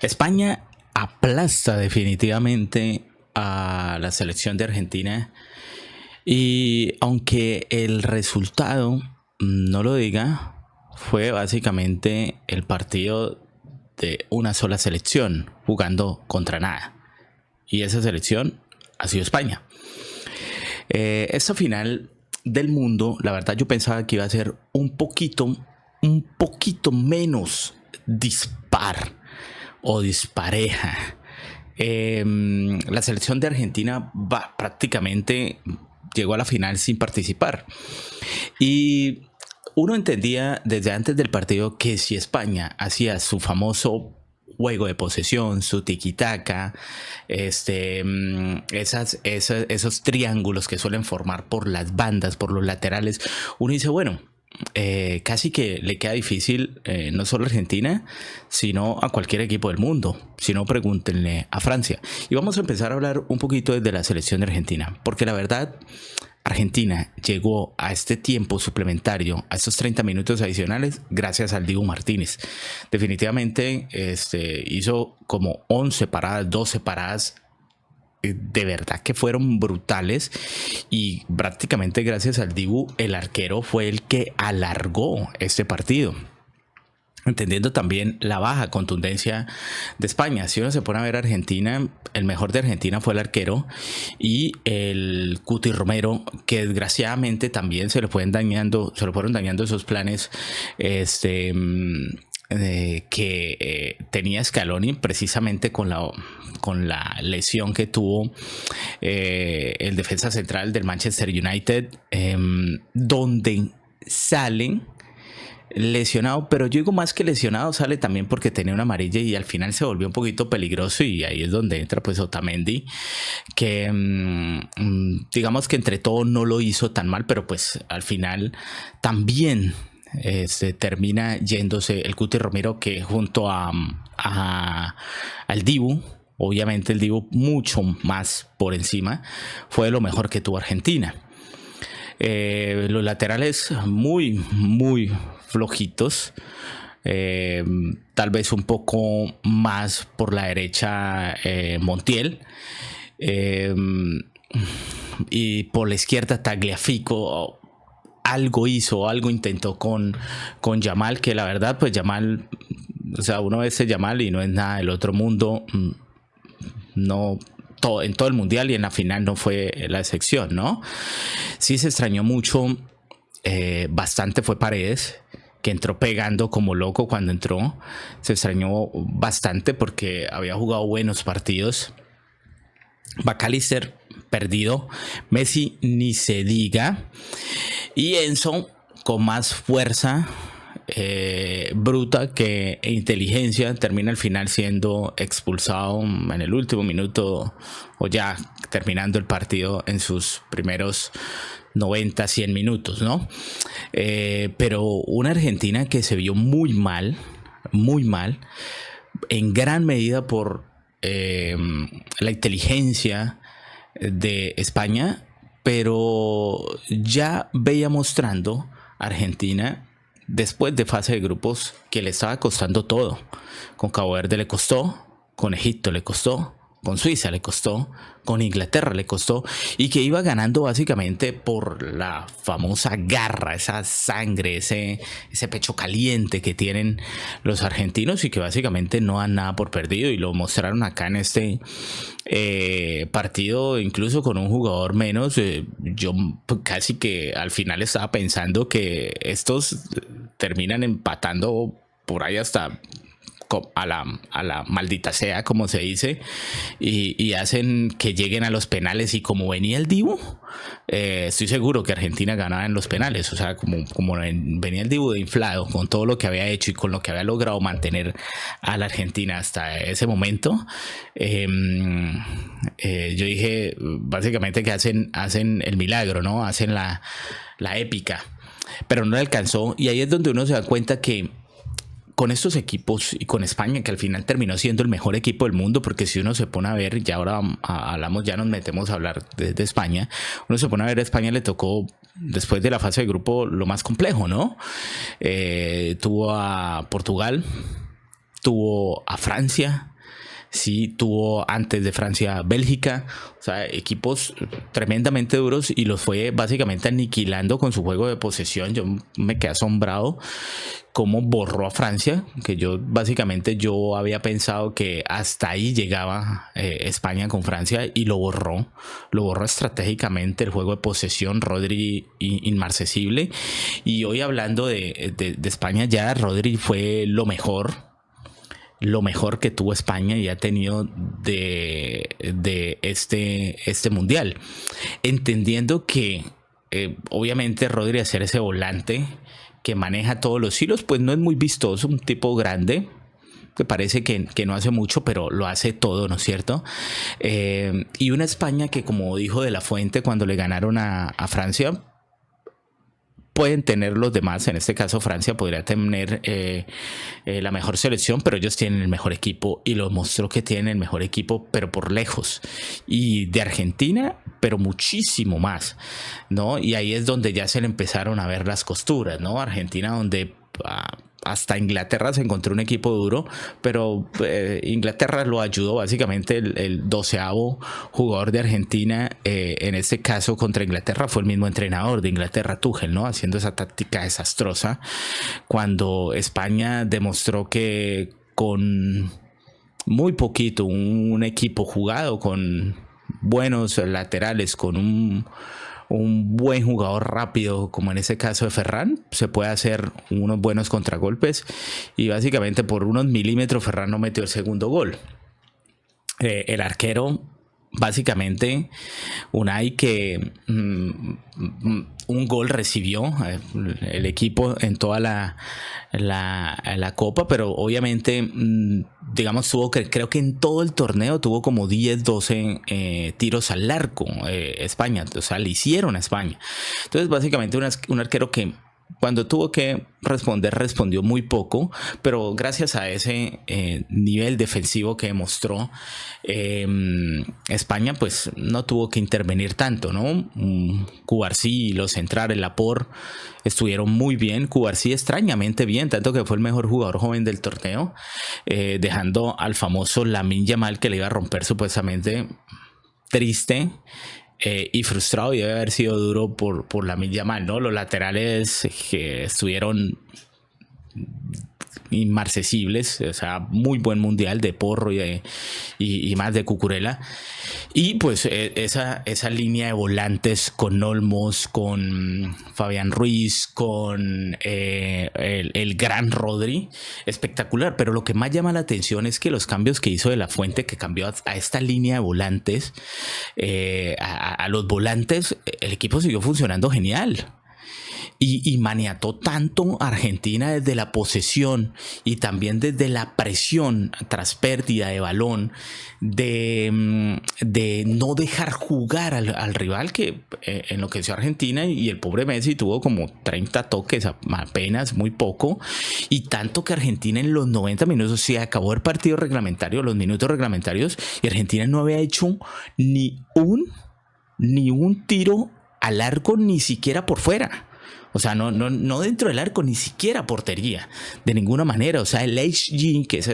España aplasta definitivamente a la selección de Argentina y aunque el resultado no lo diga, fue básicamente el partido de una sola selección jugando contra nada. Y esa selección ha sido España. Esta final del mundo, la verdad yo pensaba que iba a ser un poquito menos dispar o dispareja. La selección de Argentina prácticamente llegó a la final sin participar. Y uno entendía desde antes del partido que si España hacía su famoso juego de posesión, su tiki-taka, esos triángulos que suelen formar por las bandas, por los laterales, uno dice, bueno, casi que le queda difícil no solo a Argentina, sino a cualquier equipo del mundo. Si no, pregúntenle a Francia. Y vamos a empezar a hablar un poquito desde la selección de Argentina, porque la verdad, Argentina llegó a este tiempo suplementario, a estos 30 minutos adicionales, gracias al Dibu Martínez. Definitivamente hizo como 11 paradas, 12 paradas, de verdad que fueron brutales, y prácticamente gracias al Dibu el arquero fue el que alargó este partido, entendiendo también la baja contundencia de España. Si uno se pone a ver a Argentina, el mejor de Argentina fue el arquero y el Cuti Romero, que desgraciadamente también se le fueron dañando esos planes que tenía Scaloni, precisamente con la lesión que tuvo el defensa central del Manchester United, donde salen lesionado, pero yo digo más que lesionado, sale también porque tenía una amarilla y al final se volvió un poquito peligroso, y ahí es donde entra pues Otamendi, que digamos que entre todo no lo hizo tan mal, pero pues al final también termina yéndose el Cuti Romero, que junto al Dibu, obviamente el Dibu mucho más por encima, fue lo mejor que tuvo Argentina. Los laterales muy flojitos, tal vez un poco más por la derecha Montiel, y por la izquierda Tagliafico algo intentó con Yamal, que la verdad pues Yamal, o sea, uno ve ese Yamal y no es nada del otro mundo, no en todo el mundial, y en la final no fue la excepción, ¿no? Sí se extrañó mucho, bastante fue Paredes, que entró pegando como loco cuando entró. Se extrañó bastante porque había jugado buenos partidos. McAllister perdido, Messi ni se diga, y Enzo con más fuerza bruta que inteligencia termina al final siendo expulsado en el último minuto, o ya terminando el partido en sus primeros 90, 100 minutos, ¿no? Pero una Argentina que se vio muy mal, en gran medida por la inteligencia de España, pero ya veía mostrando Argentina después de fase de grupos que le estaba costando todo. Con Cabo Verde le costó, con Egipto le costó, con Suiza le costó, con Inglaterra le costó, y que iba ganando básicamente por la famosa garra, esa sangre, ese pecho caliente que tienen los argentinos, y que básicamente no dan nada por perdido, y lo mostraron acá en este partido, incluso con un jugador menos. Yo casi que al final estaba pensando que estos terminan empatando por ahí hasta a la maldita sea, como se dice, y hacen que lleguen a los penales, y como venía el Dibu, estoy seguro que Argentina ganaba en los penales. O sea, como venía el Dibu de inflado con todo lo que había hecho y con lo que había logrado mantener a la Argentina hasta ese momento, yo dije básicamente que hacen el milagro, ¿no? Hacen la épica, pero no le alcanzó. Y ahí es donde uno se da cuenta que con estos equipos, y con España, que al final terminó siendo el mejor equipo del mundo, porque si uno se pone a ver, ya ahora hablamos, ya nos metemos a hablar de España, uno se pone a ver, a España le tocó después de la fase de grupo lo más complejo, ¿no? Tuvo a Portugal, tuvo a Francia, sí tuvo antes de Francia Bélgica, o sea, equipos tremendamente duros y los fue básicamente aniquilando con su juego de posesión. Yo me quedé asombrado cómo borró a Francia, que yo había pensado que hasta ahí llegaba España con Francia y lo borró estratégicamente el juego de posesión. Rodri inmarcesible, y hoy hablando de España, ya Rodri fue lo mejor que tuvo España y ha tenido de este mundial, entendiendo que obviamente Rodri, hacer ese volante que maneja todos los hilos, pues no es muy vistoso, un tipo grande que parece que no hace mucho, pero lo hace todo, ¿no es cierto? Y una España que, como dijo De La Fuente cuando le ganaron a Francia, pueden tener los demás. En este caso Francia podría tener la mejor selección, pero ellos tienen el mejor equipo y lo mostró que tienen el mejor equipo, pero por lejos, y de Argentina pero muchísimo más, ¿no? Y ahí es donde ya se le empezaron a ver las costuras, ¿no? Argentina, donde hasta Inglaterra se encontró un equipo duro, pero Inglaterra lo ayudó básicamente. El 12º jugador de Argentina, en este caso contra Inglaterra, fue el mismo entrenador de Inglaterra, Tuchel, ¿no? Haciendo esa táctica desastrosa, cuando España demostró que con muy poquito, un equipo jugado con buenos laterales, con un buen jugador rápido, como en ese caso de Ferran, se puede hacer unos buenos contragolpes, y básicamente por unos milímetros Ferran no metió el segundo gol. El arquero, básicamente, Unai, que un gol recibió el equipo en toda la copa, pero obviamente, digamos, creo que en todo el torneo tuvo como 10, 12 tiros al arco España, o sea, le hicieron a España. Entonces, básicamente, un arquero que cuando tuvo que responder, respondió muy poco, pero gracias a ese nivel defensivo que demostró España, pues no tuvo que intervenir tanto, ¿no? Cubarsí y los centrales, Laporte, estuvieron muy bien. Cubarsí extrañamente bien, tanto que fue el mejor jugador joven del torneo, dejando al famoso Lamine Yamal, que le iba a romper supuestamente, triste y frustrado, y debe haber sido duro por Lamine Yamal, ¿no? Los laterales que estuvieron inmarcesibles, o sea, muy buen mundial de Porro y más de Cucurella. Y pues esa línea de volantes con Olmos, con Fabián Ruiz, con el gran Rodri, espectacular. Pero lo que más llama la atención es que los cambios que hizo De La Fuente, que cambió a esta línea de volantes, a los volantes, el equipo siguió funcionando genial. Y maniató tanto a Argentina desde la posesión y también desde la presión tras pérdida de balón, de no dejar jugar al rival, que enloqueció a Argentina, y el pobre Messi tuvo como 30 toques apenas, muy poco, y tanto que Argentina en los 90 minutos, se acabó el partido reglamentario, los minutos reglamentarios, y Argentina no había hecho ni un tiro al arco, ni siquiera por fuera. O sea, no dentro del arco, ni siquiera portería, de ninguna manera. O sea, el HG, que es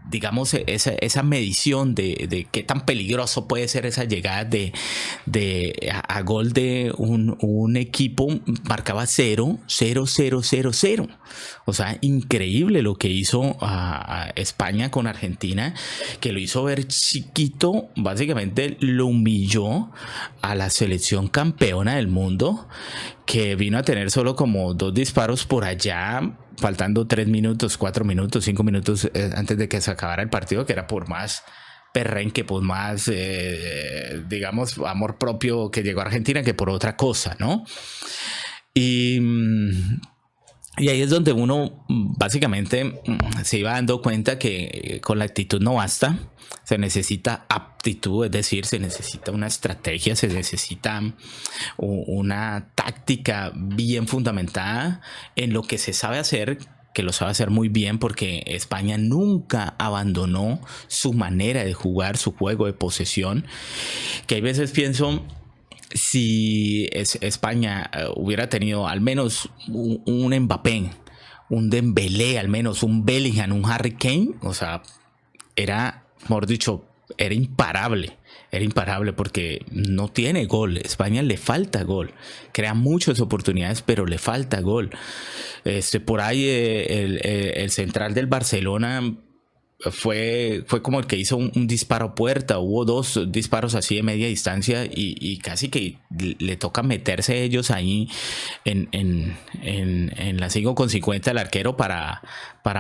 digamos, esa medición de qué tan peligroso puede ser esa llegada a gol de un equipo, marcaba 0, 0, 0, 0, 0. O sea, increíble lo que hizo a España con Argentina, que lo hizo ver chiquito. Básicamente lo humilló a la selección campeona del mundo, que vino a tener solo como 2 disparos por allá, faltando 3 minutos, 4 minutos, 5 minutos antes de que se acabara el partido, que era por más perrenque, por más, digamos, amor propio que llegó a Argentina, que por otra cosa, ¿no? Y ahí es donde uno básicamente se iba dando cuenta que con la actitud no basta, se necesita aptitud, es decir, se necesita una estrategia, se necesita una táctica bien fundamentada en lo que se sabe hacer, que lo sabe hacer muy bien, porque España nunca abandonó su manera de jugar, su juego de posesión, que hay veces pienso, si España hubiera tenido al menos un Mbappé, un Dembélé, al menos un Bellingham, un Harry Kane, o sea, era, mejor dicho, era imparable. Era imparable porque no tiene gol. España le falta gol. Crea muchas oportunidades, pero le falta gol. Por ahí el central del Barcelona fue como el que hizo un disparo a puerta. Hubo dos disparos así de media distancia y casi que le toca meterse ellos ahí en la 5,50 el arquero para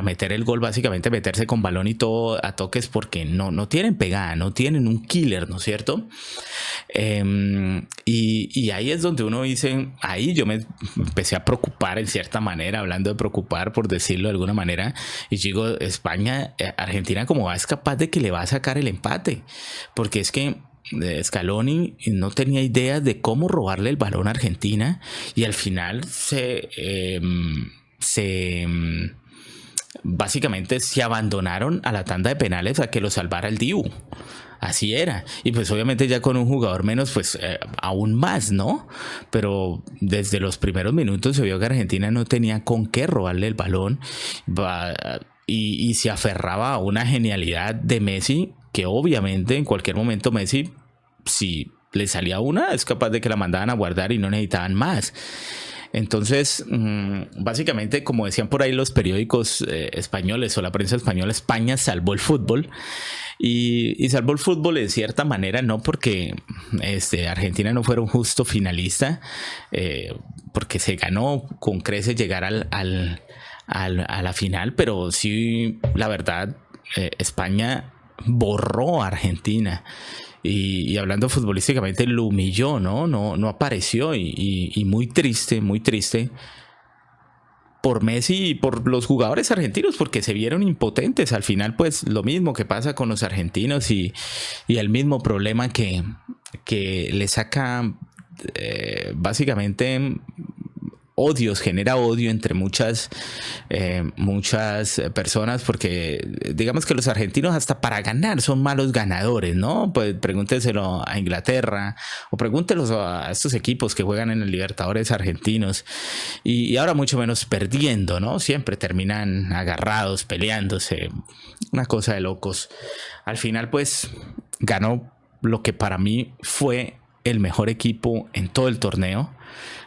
meter el gol, básicamente meterse con balón y todo a toques, porque no tienen pegada, no tienen un killer, ¿no es cierto? Y ahí es donde uno dice, ahí yo me empecé a preocupar en cierta manera, hablando de preocupar por decirlo de alguna manera, y digo, España, Argentina como va, es capaz de que le va a sacar el empate, porque es que Scaloni no tenía idea de cómo robarle el balón a Argentina y al final básicamente se abandonaron a la tanda de penales a que lo salvara el Dibu. Así era. Y pues obviamente ya con un jugador menos, pues aún más, ¿no? Pero desde los primeros minutos se vio que Argentina no tenía con qué robarle el balón y se aferraba a una genialidad de Messi, que obviamente en cualquier momento Messi, si le salía una, es capaz de que la mandaban a guardar y no necesitaban más. Entonces, básicamente, como decían por ahí los periódicos españoles o la prensa española, España salvó el fútbol. Y salvó el fútbol de cierta manera, no porque Argentina no fuera un justo finalista, porque se ganó con creces llegar a la final, pero sí, la verdad, España borró a Argentina. Y hablando futbolísticamente, lo humilló, no apareció y muy triste por Messi y por los jugadores argentinos, porque se vieron impotentes. Al final, pues lo mismo que pasa con los argentinos y el mismo problema que le saca básicamente genera odio entre muchas personas, porque digamos que los argentinos hasta para ganar son malos ganadores, ¿no? Pues pregúnteselo a Inglaterra o pregúntelos a estos equipos que juegan en el Libertadores argentinos y ahora mucho menos perdiendo, ¿no? Siempre terminan agarrados, peleándose, una cosa de locos. Al final pues ganó lo que para mí fue el mejor equipo en todo el torneo,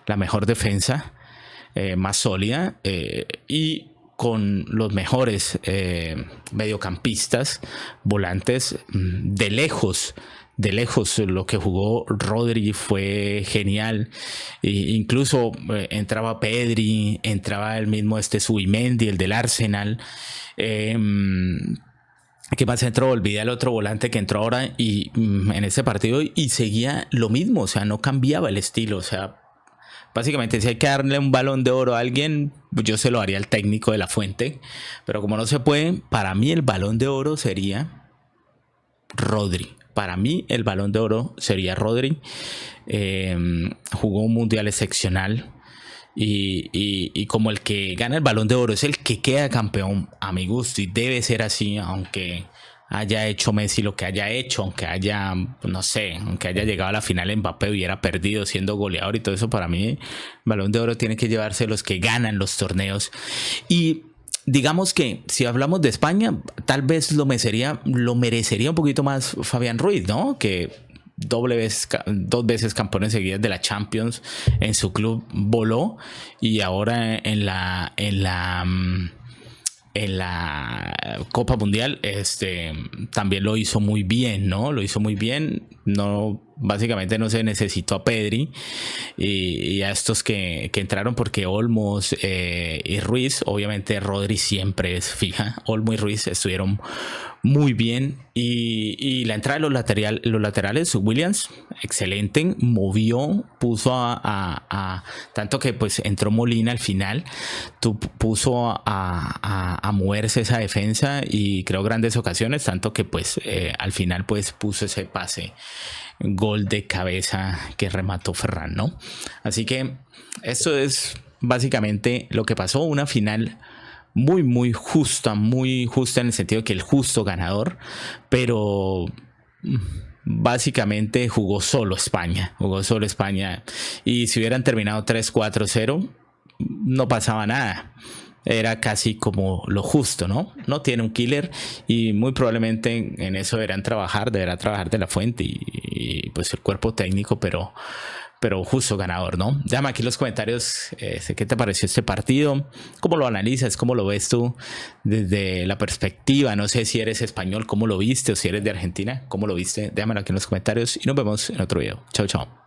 la mejor defensa, más sólida y con los mejores mediocampistas, volantes. De lejos lo que jugó Rodri fue genial. Incluso entraba Pedri, entraba el mismo Zubimendi, el del Arsenal. ¿Qué más entró? Olvidé el otro volante que entró ahora y en este partido y seguía lo mismo, o sea, no cambiaba el estilo, o sea, básicamente si hay que darle un balón de oro a alguien, yo se lo haría al técnico de la Fuente, pero como no se puede, para mí el balón de oro sería Rodri. Para mí el balón de oro sería Rodri. Jugó un mundial excepcional. Y como el que gana el balón de oro es el que queda campeón, a mi gusto, y debe ser así, aunque haya hecho Messi lo que haya hecho, aunque haya, no sé, aunque haya llegado a la final Mbappé hubiera perdido siendo goleador y todo eso, para mí el balón de oro tiene que llevarse los que ganan los torneos. Y digamos que si hablamos de España, tal vez lo merecería un poquito más Fabián Ruiz, ¿no? Que dos veces campeones seguidas de la Champions en su club voló, y ahora en la Copa Mundial también lo hizo muy bien, ¿no? Lo hizo muy bien. No, básicamente no se necesitó a Pedri y a estos que entraron, porque Olmos y Ruiz, obviamente Rodri siempre es fija. Olmo y Ruiz estuvieron muy bien, y la entrada de los laterales, Williams, excelente, movió, puso a tanto que pues entró Molina al final, puso a moverse esa defensa y creó grandes ocasiones, tanto que pues al final pues puso ese pase, gol de cabeza que remató Ferran, ¿no? Así que esto es básicamente lo que pasó, una final muy justa en el sentido de que el justo ganador, pero básicamente jugó solo España, y si hubieran terminado 3-4-0 no pasaba nada, era casi como lo justo, ¿no? No tiene un killer y muy probablemente en eso deberá trabajar de la fuente pues el cuerpo técnico, pero justo ganador, ¿no? Llama aquí en los comentarios qué te pareció este partido, cómo lo analizas, cómo lo ves tú desde la perspectiva, no sé si eres español, cómo lo viste, o si eres de Argentina, cómo lo viste, déjamelo aquí en los comentarios y nos vemos en otro video. Chao, chao.